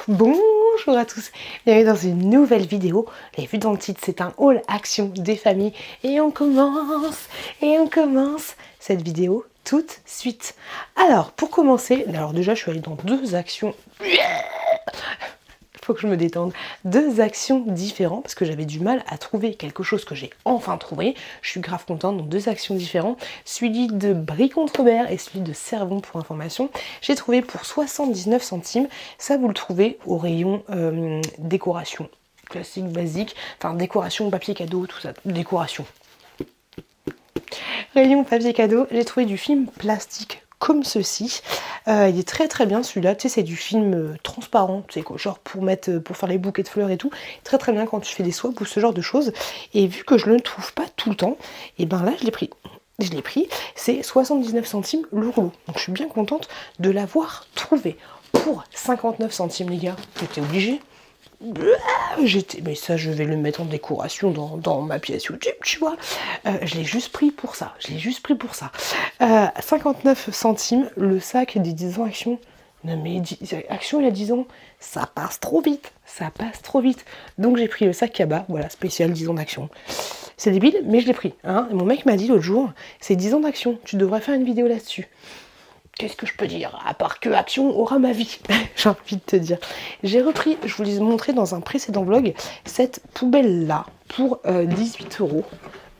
Bonjour à tous, bienvenue dans une nouvelle vidéo. Vous l'avez vu dans le titre, c'est un haul action des familles. Et on commence cette vidéo tout de suite. Alors, pour commencer, déjà je suis allée dans deux actions. Faut que je me détende. Deux actions différentes parce que j'avais du mal à trouver quelque chose que j'ai enfin trouvé. Je suis grave contente. Donc deux actions différentes, celui de Brie contre Robert et celui de Servon pour information. J'ai trouvé pour 79 centimes. Ça vous le trouvez au rayon décoration classique, basique, enfin décoration, papier cadeau, tout ça, décoration. Rayon papier cadeau, j'ai trouvé du film plastique comme ceci. Il est très très bien celui-là, tu sais, c'est du film transparent, tu sais quoi, genre pour mettre, pour faire les bouquets de fleurs et tout, très très bien quand tu fais des swaps ou ce genre de choses. Et vu que je ne le trouve pas tout le temps, et ben là je l'ai pris. Je l'ai pris, c'est 79 centimes le rouleau. Donc je suis bien contente de l'avoir trouvé. Pour 59 centimes les gars, j'étais obligée. Mais ça je vais le mettre en décoration dans ma pièce YouTube, tu vois. Je l'ai juste pris pour ça, 59 centimes le sac des 10 ans Action. Non mais Action il a 10 ans, ça passe trop vite, donc j'ai pris le sac Kaba, voilà, spécial 10 ans d'Action. C'est débile mais je l'ai pris, hein. Et mon mec m'a dit l'autre jour, c'est 10 ans d'Action, tu devrais faire une vidéo là-dessus. Qu'est-ce que je peux dire, à part que Action aura ma vie, j'ai envie de te dire. J'ai repris, je vous l'ai montré dans un précédent vlog, cette poubelle-là pour 18 €.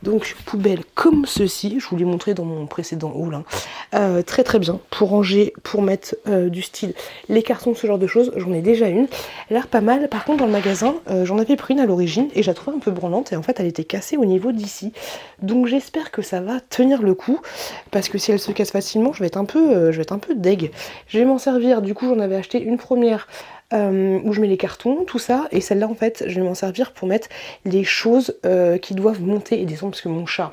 Donc poubelle comme ceci, je vous l'ai montré dans mon précédent haul, hein. Très très bien, pour ranger, pour mettre du style, les cartons, ce genre de choses, j'en ai déjà une. Elle a l'air pas mal, par contre dans le magasin, j'en avais pris une à l'origine et je la trouvais un peu branlante et en fait elle était cassée au niveau d'ici. Donc j'espère que ça va tenir le coup, parce que si elle se casse facilement, je vais être un peu deg. Je vais m'en servir, du coup j'en avais acheté une première, où je mets les cartons, tout ça, et celle-là en fait je vais m'en servir pour mettre les choses qui doivent monter et descendre, parce que mon chat,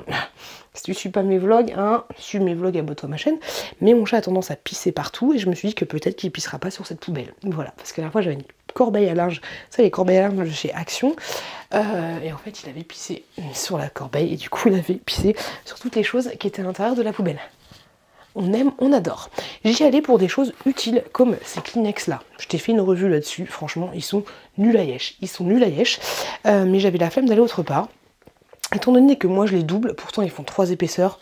si tu suis pas mes vlogs, hein, suis mes vlogs, abonne-toi à ma chaîne, mais mon chat a tendance à pisser partout et je me suis dit que peut-être qu'il pissera pas sur cette poubelle, voilà, parce que la dernière fois j'avais une corbeille à linge, ça les corbeilles à linge de chez Action, et en fait il avait pissé sur la corbeille et du coup il avait pissé sur toutes les choses qui étaient à l'intérieur de la poubelle. On aime, on adore. J'y allais pour des choses utiles comme ces Kleenex là. Je t'ai fait une revue là-dessus, franchement, ils sont nuls à yesh. Mais j'avais la flemme d'aller autre part. Étant donné que moi je les double, pourtant ils font 3 épaisseurs.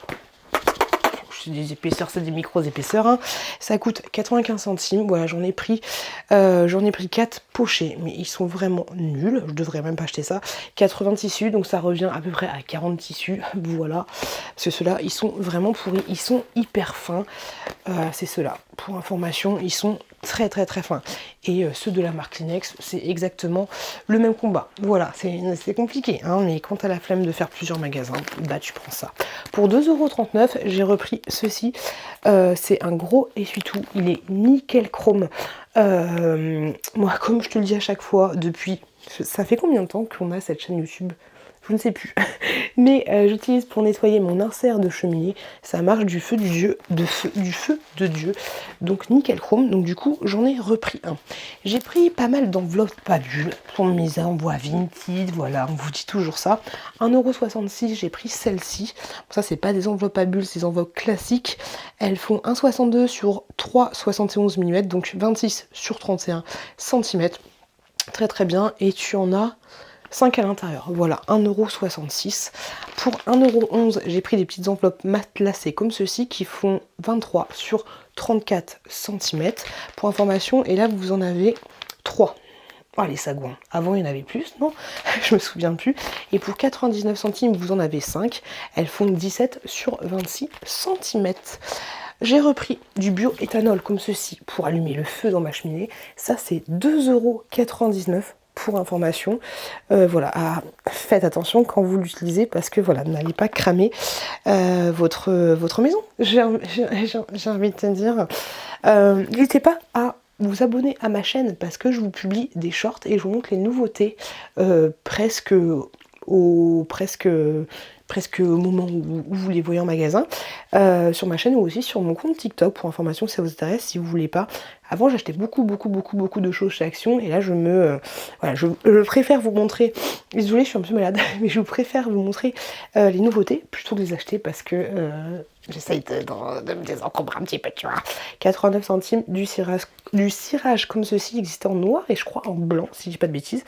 C'est des épaisseurs, c'est des micros épaisseurs, hein. Ça coûte 95 centimes, voilà, j'en ai pris 4 pochets, mais ils sont vraiment nuls, je devrais même pas acheter ça. 80 tissus, donc ça revient à peu près à 40 tissus, voilà, parce que ceux-là, ils sont vraiment pourris, ils sont hyper fins, c'est ceux-là, pour information, ils sont très très très fins, et ceux de la marque Kleenex, c'est exactement le même combat, voilà, c'est compliqué, hein, mais quand t'as la flemme de faire plusieurs magasins, bah tu prends ça. Pour 2,39 €, j'ai repris ceci, c'est un gros essuie-tout, il est nickel chrome. Moi, comme je te le dis à chaque fois, depuis, ça fait combien de temps qu'on a cette chaîne YouTube? Je ne sais plus, mais j'utilise pour nettoyer mon insert de cheminée, ça marche du feu de Dieu, donc nickel chrome, donc du coup j'en ai repris un. J'ai pris pas mal d'enveloppes pas bulles pour mes envois vintage, voilà, on vous dit toujours ça. 1,66 €, j'ai pris celle-ci, ça c'est pas des enveloppes à bulles, c'est des enveloppes classiques, elles font 1,62 sur 3,71 mm, donc 26 sur 31 cm, très très bien, et tu en as 5 à l'intérieur, voilà, 1,66 €. Pour 1,11 €, j'ai pris des petites enveloppes matelassées comme ceci qui font 23 sur 34 cm. Pour information, et là vous en avez 3. Ah, les sagouins, avant il y en avait plus, non? Je me souviens plus. Et pour 99 centimes, vous en avez 5. Elles font 17 sur 26 cm. J'ai repris du bioéthanol comme ceci pour allumer le feu dans ma cheminée. Ça c'est 2,99 € pour information. Voilà, faites attention quand vous l'utilisez parce que voilà, n'allez pas cramer votre maison. J'ai envie de te dire. N'hésitez pas à vous abonner à ma chaîne parce que je vous publie des shorts et je vous montre les nouveautés presque au moment où vous les voyez en magasin, sur ma chaîne ou aussi sur mon compte TikTok. Pour information, si ça vous intéresse, si vous voulez pas Avant j'achetais beaucoup de choses chez Action et là voilà, je préfère vous montrer, désolée je suis un peu malade, mais je préfère vous montrer les nouveautés plutôt que de les acheter parce que j'essaye de me désencombrer un petit peu, tu vois. 89 centimes du cirage comme ceci, existait en noir et je crois en blanc si je dis pas de bêtises.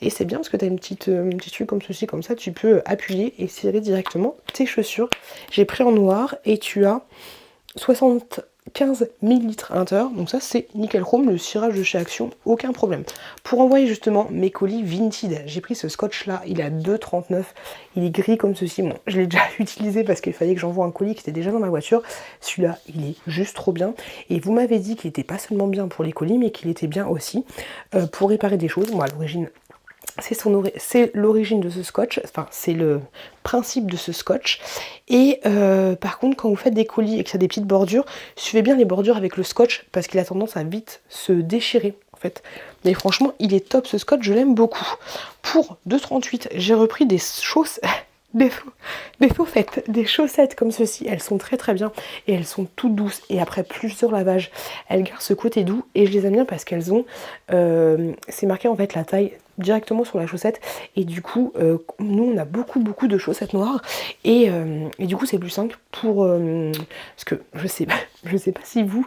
Et c'est bien parce que tu as une petite truc comme ceci, comme ça tu peux appuyer et cirer directement tes chaussures. J'ai pris en noir et tu as 75 ml à l'intérieur, donc ça c'est nickel chrome, le cirage de chez Action, aucun problème. Pour envoyer justement mes colis Vinted, j'ai pris ce scotch là, il est à 2,39, il est gris comme ceci, bon je l'ai déjà utilisé parce qu'il fallait que j'envoie un colis qui était déjà dans ma voiture, celui-là il est juste trop bien, et vous m'avez dit qu'il était pas seulement bien pour les colis, mais qu'il était bien aussi pour réparer des choses. Moi à l'origine, c'est l'origine de ce scotch, enfin c'est le principe de ce scotch. Et par contre quand vous faites des colis et que ça a des petites bordures, suivez bien les bordures avec le scotch parce qu'il a tendance à vite se déchirer en fait. Mais franchement il est top ce scotch, je l'aime beaucoup. Pour 2,38 j'ai repris des chaussettes. Des chaussettes comme ceci, elles sont très bien et elles sont toutes douces et après plusieurs lavages elles gardent ce côté doux et je les aime bien parce qu'elles ont c'est marqué en fait la taille directement sur la chaussette et du coup nous on a beaucoup de chaussettes noires et du coup c'est plus simple pour parce que je sais pas si vous.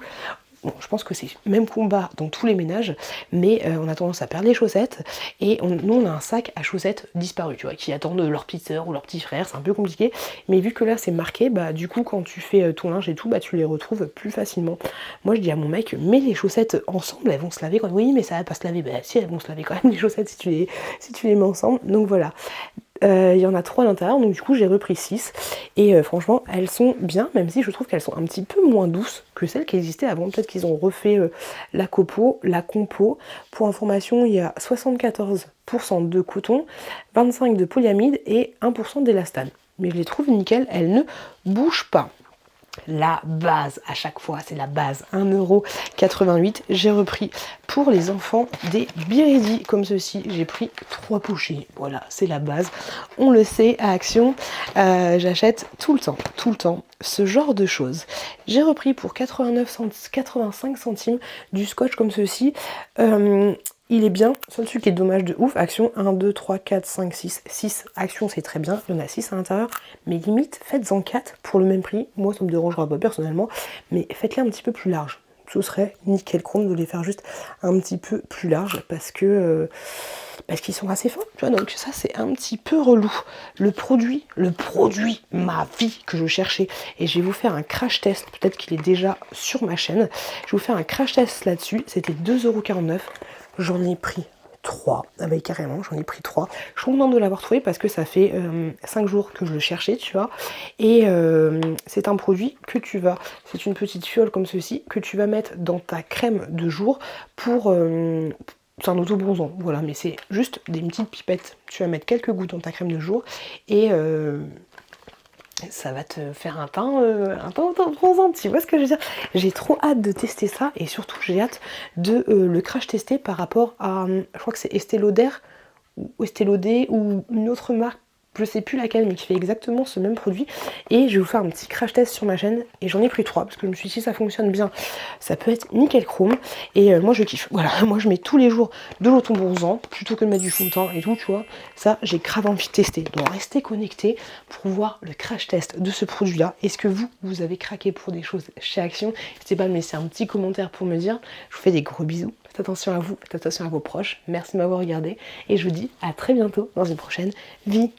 Bon, je pense que c'est le même combat dans tous les ménages, mais on a tendance à perdre les chaussettes et nous on a un sac à chaussettes disparu, tu vois, qui attendent leur petite soeur ou leur petit frère, c'est un peu compliqué, mais vu que là c'est marqué, bah du coup quand tu fais ton linge et tout, bah tu les retrouves plus facilement. Moi je dis à mon mec, mets les chaussettes ensemble, elles vont se laver quand même. Oui mais ça va pas se laver, bah si elles vont se laver quand même les chaussettes si tu les mets ensemble, donc voilà. Il y en a 3 à l'intérieur, donc du coup j'ai repris 6 et franchement elles sont bien, même si je trouve qu'elles sont un petit peu moins douces que celles qui existaient avant. Peut-être qu'ils ont refait la compo. Pour information, il y a 74% de coton, 25% de polyamide et 1% d'élastane. Mais je les trouve nickel, elles ne bougent pas. La base à chaque fois, c'est la base, 1,88 €. J'ai repris pour les enfants des Biridi comme ceci, j'ai pris 3 pochés, voilà c'est la base, on le sait à Action, j'achète tout le temps ce genre de choses. J'ai repris pour 85 centimes du scotch comme ceci, il est bien, seul truc qui est dommage de ouf, Action 1, 2, 3, 4, 5, 6 Action c'est très bien, il y en a 6 à l'intérieur, mais limite faites-en 4 pour le même prix, moi ça me dérangera pas personnellement, mais faites-les un petit peu plus larges, ce serait nickel chrome de les faire juste un petit peu plus larges parce qu'ils sont assez fins, tu vois, donc ça c'est un petit peu relou. Le produit, ma vie que je cherchais, et je vais vous faire un crash test, peut-être qu'il est déjà sur ma chaîne, je vais vous faire un crash test là-dessus, c'était 2,49 €. J'en ai pris 3, ah bah carrément j'en ai pris 3, je suis contente de l'avoir trouvé parce que ça fait 5 jours que je le cherchais, tu vois, et c'est un produit que c'est une petite fiole comme ceci, que tu vas mettre dans ta crème de jour pour, c'est un auto-bronzant, voilà, mais c'est juste des petites pipettes, tu vas mettre quelques gouttes dans ta crème de jour et ça va te faire un teint bronzant, tu vois ce que je veux dire. J'ai trop hâte de tester ça et surtout j'ai hâte de le crash tester par rapport à, je crois que c'est Estée Lauder ou une autre marque, je sais plus laquelle, mais qui fait exactement ce même produit. Et je vais vous faire un petit crash test sur ma chaîne et j'en ai pris 3 parce que je me suis dit si ça fonctionne bien, ça peut être nickel chrome. Et moi je kiffe, voilà, moi je mets tous les jours de l'auto-bronzant plutôt que de mettre du fond de teint et tout, tu vois. Ça j'ai grave envie de tester, donc restez connectés pour voir le crash test de ce produit là. Est-ce que vous avez craqué pour des choses chez Action? N'hésitez pas à me laisser un petit commentaire pour me dire. Je vous fais des gros bisous, faites attention à vous, faites attention à vos proches, merci de m'avoir regardé et je vous dis à très bientôt dans une prochaine vidéo.